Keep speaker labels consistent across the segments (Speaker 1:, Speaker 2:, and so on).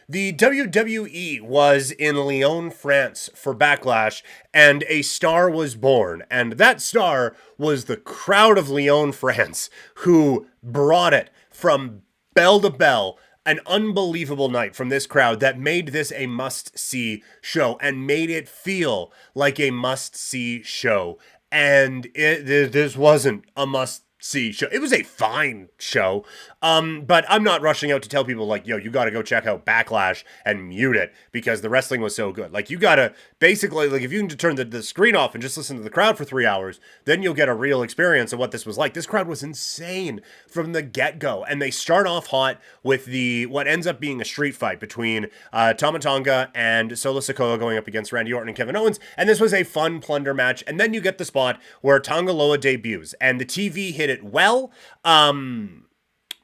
Speaker 1: The WWE was in Lyon, France for Backlash, and a star was born. And that star was the crowd of Lyon, France, who brought it from bell to bell. An unbelievable night from this crowd that made this a must-see show and made it feel like a must-see show. And this wasn't a must-see show. It was a fine show, but I'm not rushing out to tell people like, yo, you got to go check out Backlash and mute it because the wrestling was so good. Like, you got to basically, like, if you can turn the screen off and just listen to the crowd for 3 hours, then you'll get a real experience of what this was like. This crowd was insane from the get-go, and they start off hot with what ends up being a street fight between Tama Tonga and Solo Sikoa going up against Randy Orton and Kevin Owens, and this was a fun plunder match. And then you get the spot where Tonga Loa debuts, and the TV hit it well.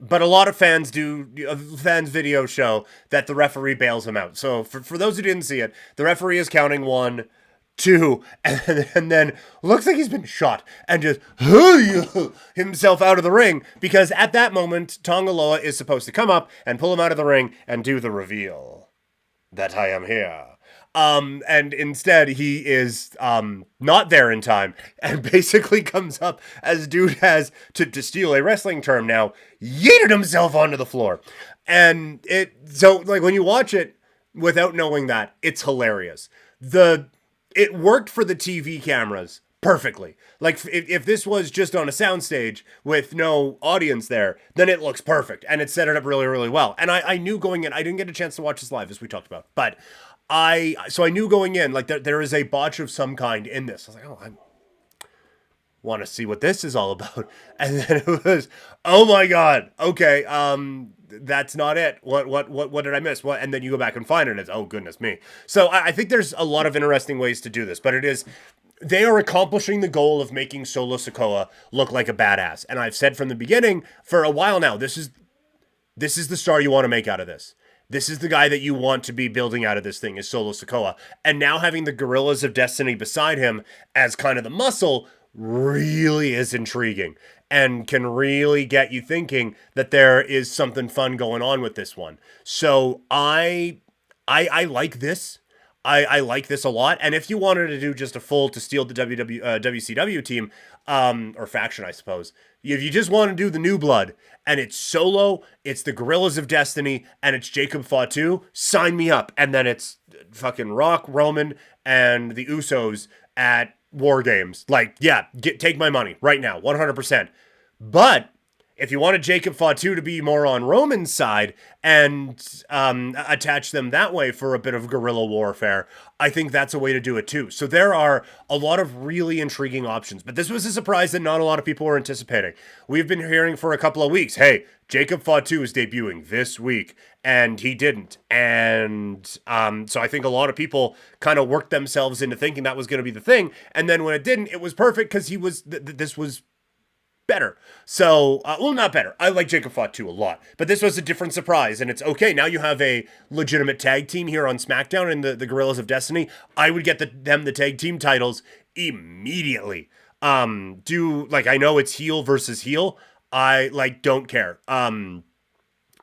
Speaker 1: But a lot of fans video show that the referee bails him out. So for those who didn't see it, the referee is counting 1, 2, and then looks like he's been shot and just himself out of the ring, because at that moment, Tonga Loa is supposed to come up and pull him out of the ring and do the reveal that I am here. And instead he is not there in time and basically comes up as dude has, to steal a wrestling term now, yeeted himself onto the floor. And so like when you watch it without knowing that, it's hilarious. It worked for the TV cameras perfectly. Like if this was just on a soundstage with no audience there, then it looks perfect and it set it up really, really well. And I knew going in, I didn't get a chance to watch this live as we talked about, but I knew going in, like, there is a botch of some kind in this. I was like, oh, I want to see what this is all about. And then it was, oh my God, okay, that's not it. What did I miss? What? And then you go back and find it, and it's, oh goodness me. So I think there's a lot of interesting ways to do this, but they are accomplishing the goal of making Solo Sikoa look like a badass. And I've said from the beginning, for a while now, this is the star you want to make out of this. This is the guy that you want to be building out of this thing, is Solo Sikoa. And now having the Gorillas of Destiny beside him as kind of the muscle really is intriguing and can really get you thinking that there is something fun going on with this one. So I like this. I like this a lot. And if you wanted to do just a full to steal the WCW team, or faction, I suppose, if you just want to do the new blood and it's Solo, it's the Gorillas of Destiny, and it's Jacob Fatu, sign me up. And then it's fucking Rock, Roman, and the Usos at War Games. Like, yeah, take my money right now, 100%. But if you wanted Jacob Fatu to be more on Roman's side and attach them that way for a bit of guerrilla warfare, I think that's a way to do it too. So there are a lot of really intriguing options. But this was a surprise that not a lot of people were anticipating. We've been hearing for a couple of weeks, hey, Jacob Fatu is debuting this week, and he didn't. And so I think a lot of people kind of worked themselves into thinking that was going to be the thing. And then when it didn't, it was perfect because this was better. So, well, not better. I like Jacob Fatu a lot, but this was a different surprise, and it's okay. Now you have a legitimate tag team here on SmackDown in the Gorillas of Destiny. I would get them the tag team titles immediately. I know it's heel versus heel. I don't care.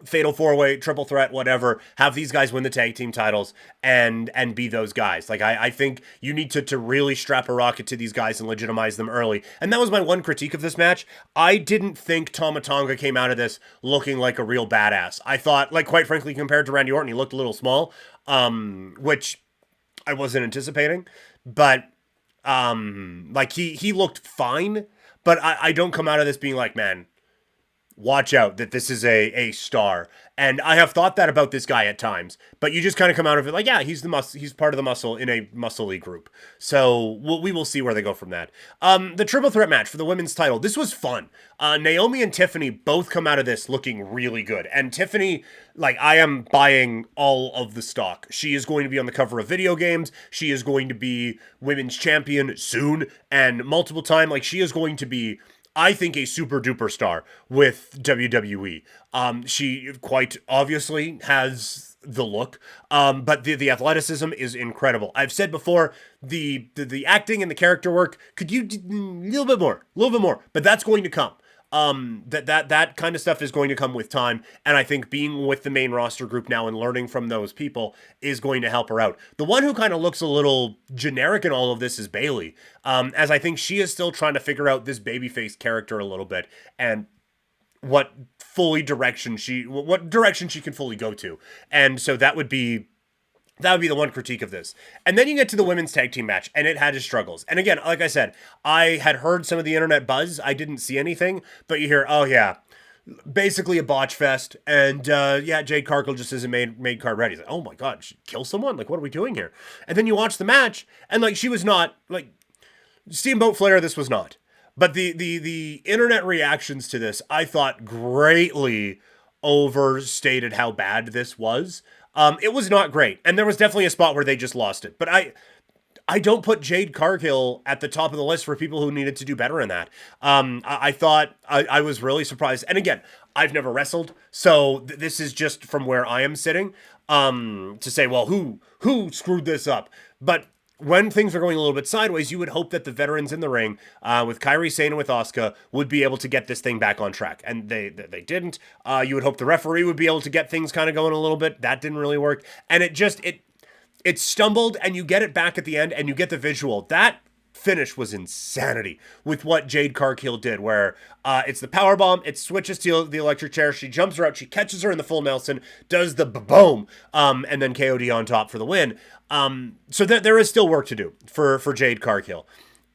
Speaker 1: Fatal 4-way, triple threat, whatever, have these guys win the tag team titles and be those guys. Like, I think you need to really strap a rocket to these guys and legitimize them early. And that was my one critique of this match. I didn't think Tama Tonga came out of this looking like a real badass. I thought, like, quite frankly, compared to Randy Orton, he looked a little small, which I wasn't anticipating. But, he looked fine, but I don't come out of this being like, man, watch out that this is a star. And I have thought that about this guy at times, but you just kind of come out of it like, yeah, he's part of the muscle in a muscle-y group. So we will see where they go from that. The triple threat match for the women's title, this was fun. Naomi and Tiffany both come out of this looking really good. And Tiffany, like, I am buying all of the stock. She is going to be on the cover of video games. She is going to be women's champion soon and multiple time. Like, she is going to be, I think, a super duper star with WWE. She quite obviously has the look, but the athleticism is incredible. I've said before, the acting and the character work could you a little bit more, but that's going to come. that kind of stuff is going to come with time, and I think being with the main roster group now and learning from those people is going to help her out. The one who kind of looks a little generic in all of this is Bayley, as I think she is still trying to figure out this babyface character a little bit, and what direction she can fully go to. And so that would be the one critique of this. And then you get to the women's tag team match, and it had its struggles. And again, like I said, I had heard some of the internet buzz. I didn't see anything, but you hear, oh yeah, basically a botch fest. And yeah, Jade Cargill just isn't made card ready. It's like, oh my God, she kill someone? Like, what are we doing here? And then you watch the match, and like, she was not, like, Steamboat Flair, this was not. But the internet reactions to this, I thought greatly overstated how bad this was. It was not great, and there was definitely a spot where they just lost it. But I don't put Jade Cargill at the top of the list for people who needed to do better in that. I thought I was really surprised. And again, I've never wrestled, so this is just from where I am sitting to say, well, who screwed this up? But when things are going a little bit sideways, you would hope that the veterans in the ring, with Kairi Sane and with Asuka, would be able to get this thing back on track. And they didn't. You would hope the referee would be able to get things kind of going a little bit. That didn't really work. And it stumbled, and you get it back at the end, and you get the visual. That finish was insanity with what Jade Cargill did, where it's the power bomb, it switches to the electric chair, she jumps her out, she catches her in the full Nelson, does the boom, and then KOD on top for the win. So there is still work to do for Jade Cargill.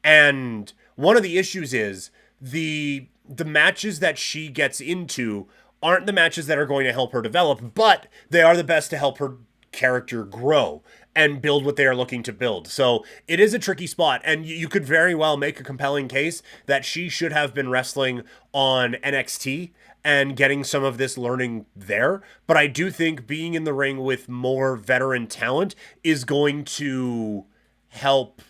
Speaker 1: And one of the issues is the matches that she gets into aren't the matches that are going to help her develop, but they are the best to help her character grow and build what they are looking to build. So it is a tricky spot, and you could very well make a compelling case that she should have been wrestling on NXT and getting some of this learning there. But I do think being in the ring with more veteran talent is going to help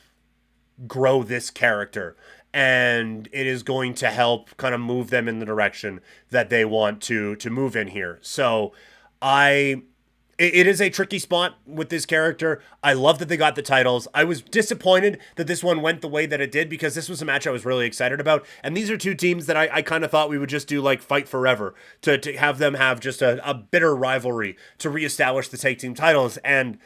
Speaker 1: grow this character, and it is going to help kind of move them in the direction that they want to move in here. So it is a tricky spot with this character. I love that they got the titles. I was disappointed that this one went the way that it did, because this was a match I was really excited about. And these are two teams that I kind of thought we would just do like Fight Forever to have them have just a bitter rivalry to reestablish the tag team titles. And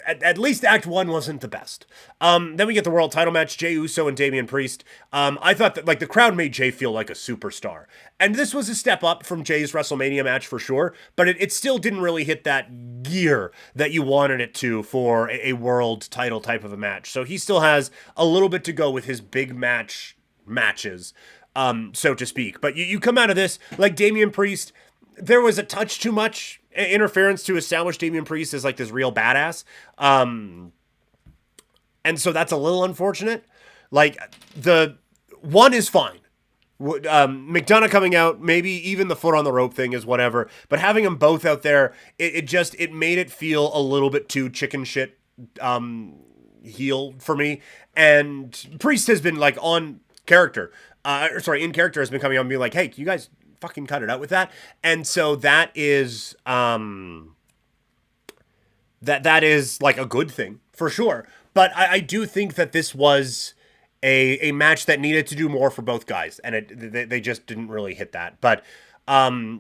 Speaker 1: at least Act 1 wasn't the best. Then we get the world title match, Jey Uso and Damian Priest. I thought that, like, the crowd made Jey feel like a superstar. And this was a step up from Jey's WrestleMania match for sure, but it still didn't really hit that gear that you wanted it to for a world title type of a match. So he still has a little bit to go with his big matches, so to speak. But you come out of this, like, Damian Priest, there was a touch too much interference to establish Damian Priest as like this real badass. And so that's a little unfortunate. Like, the one is fine. McDonough coming out, maybe even the foot on the rope thing is whatever, but having them both out there, it made it feel a little bit too chicken shit, heel for me. And Priest has been like in character has been coming out and being like, hey, can you guys fucking cut it out with that? And so that is that is like a good thing for sure. But I do think that this was a match that needed to do more for both guys, and they just didn't really hit that. But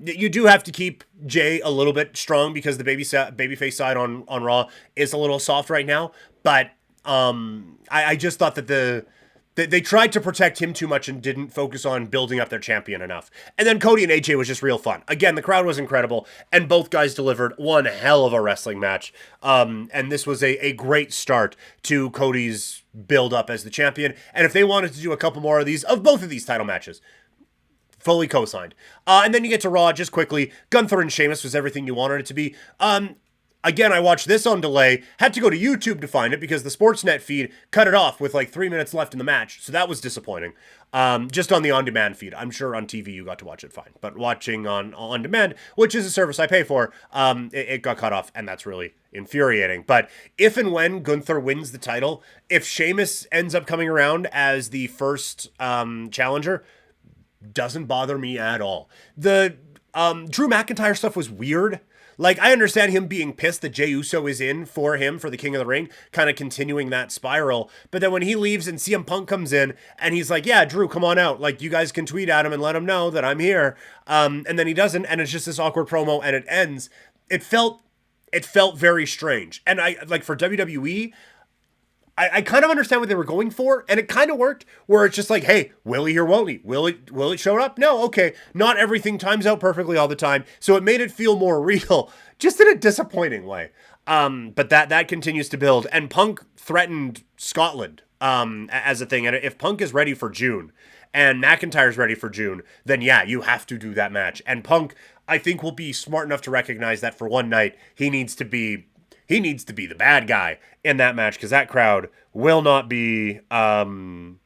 Speaker 1: you do have to keep Jey a little bit strong, because the babyface side on Raw is a little soft right now. But I just thought that they tried to protect him too much and didn't focus on building up their champion enough. And then Cody and AJ was just real fun. Again, the crowd was incredible, and both guys delivered one hell of a wrestling match. And this was a great start to Cody's build up as the champion. And if they wanted to do a couple more of both of these title matches, fully co-signed. And then you get to Raw just quickly. Gunther and Sheamus was everything you wanted it to be. Again, I watched this on delay, had to go to YouTube to find it because the Sportsnet feed cut it off with like 3 minutes left in the match. So that was disappointing. Just on the on-demand feed. I'm sure on TV you got to watch it fine. But watching on demand, which is a service I pay for, it got cut off, and that's really infuriating. But if and when Gunther wins the title, if Sheamus ends up coming around as the first challenger, doesn't bother me at all. The Drew McIntyre stuff was weird. Like, I understand him being pissed that Jey Uso is in for him for the King of the Ring, kind of continuing that spiral. But then when he leaves and CM Punk comes in and he's like, yeah, Drew, come on out. Like, you guys can tweet at him and let him know that I'm here. And then he doesn't, and it's just this awkward promo and it ends. It felt very strange. And I, like, for WWE, I kind of understand what they were going for, and it kind of worked, where it's just like, hey, will he or won't he? Will it show up? No, okay. Not everything times out perfectly all the time, so it made it feel more real, just in a disappointing way. But that continues to build, and Punk threatened Scotland as a thing, and if Punk is ready for June, and McIntyre's ready for June, then yeah, you have to do that match. And Punk, I think, will be smart enough to recognize that for one night, he needs to be the bad guy in that match, because that crowd will not be on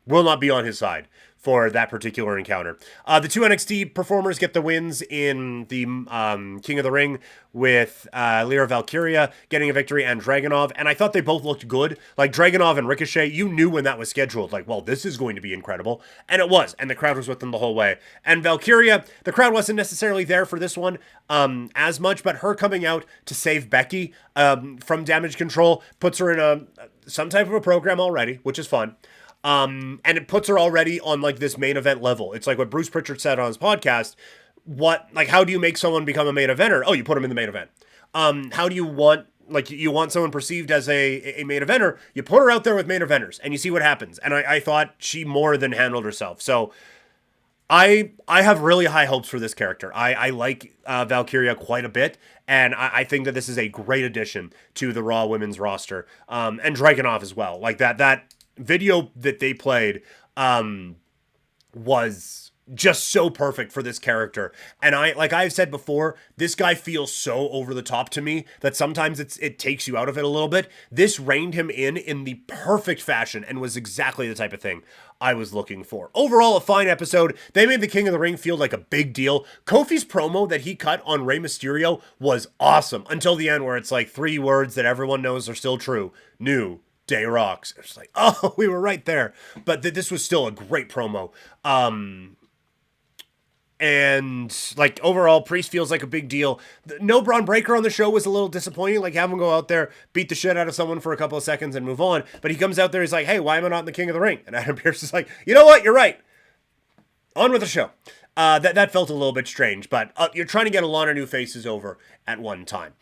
Speaker 1: his side for that particular encounter. The two NXT performers get the wins in the King of the Ring, with Lyra Valkyria getting a victory and Dragunov, and I thought they both looked good. Like, Dragunov and Ricochet, you knew when that was scheduled, like, well, this is going to be incredible, and it was, and the crowd was with them the whole way. And Valkyria, the crowd wasn't necessarily there for this one as much, but her coming out to save Becky from Damage Control puts her in some type of a program already, which is fun. And it puts her already on, like, this main event level. It's like what Bruce Pritchard said on his podcast. How do you make someone become a main eventer? Oh, you put them in the main event. How do you want, like, you want someone perceived as a main eventer? You put her out there with main eventers, and you see what happens. And I thought she more than handled herself. So I have really high hopes for this character. I like Valkyria quite a bit, and I think that this is a great addition to the Raw women's roster. And Dragunov as well. Like, that video that they played was just so perfect for this character. And like I've said before, this guy feels so over the top to me that sometimes it takes you out of it a little bit. This reined him in the perfect fashion and was exactly the type of thing I was looking for. Overall, a fine episode. They made the King of the Ring feel like a big deal. Kofi's promo that he cut on Rey Mysterio was awesome until the end, where it's like 3 words that everyone knows are still true. New Day rocks. It's like, oh, we were right there. But this was still a great promo. And, like, overall, Priest feels like a big deal. No Braun Breaker on the show was a little disappointing. Like, have him go out there, beat the shit out of someone for a couple of seconds and move on. But he comes out there, he's like, hey, why am I not in the King of the Ring? And Adam Pearce is like, you know what? You're right. On with the show. That felt a little bit strange, but you're trying to get a lot of new faces over at one time.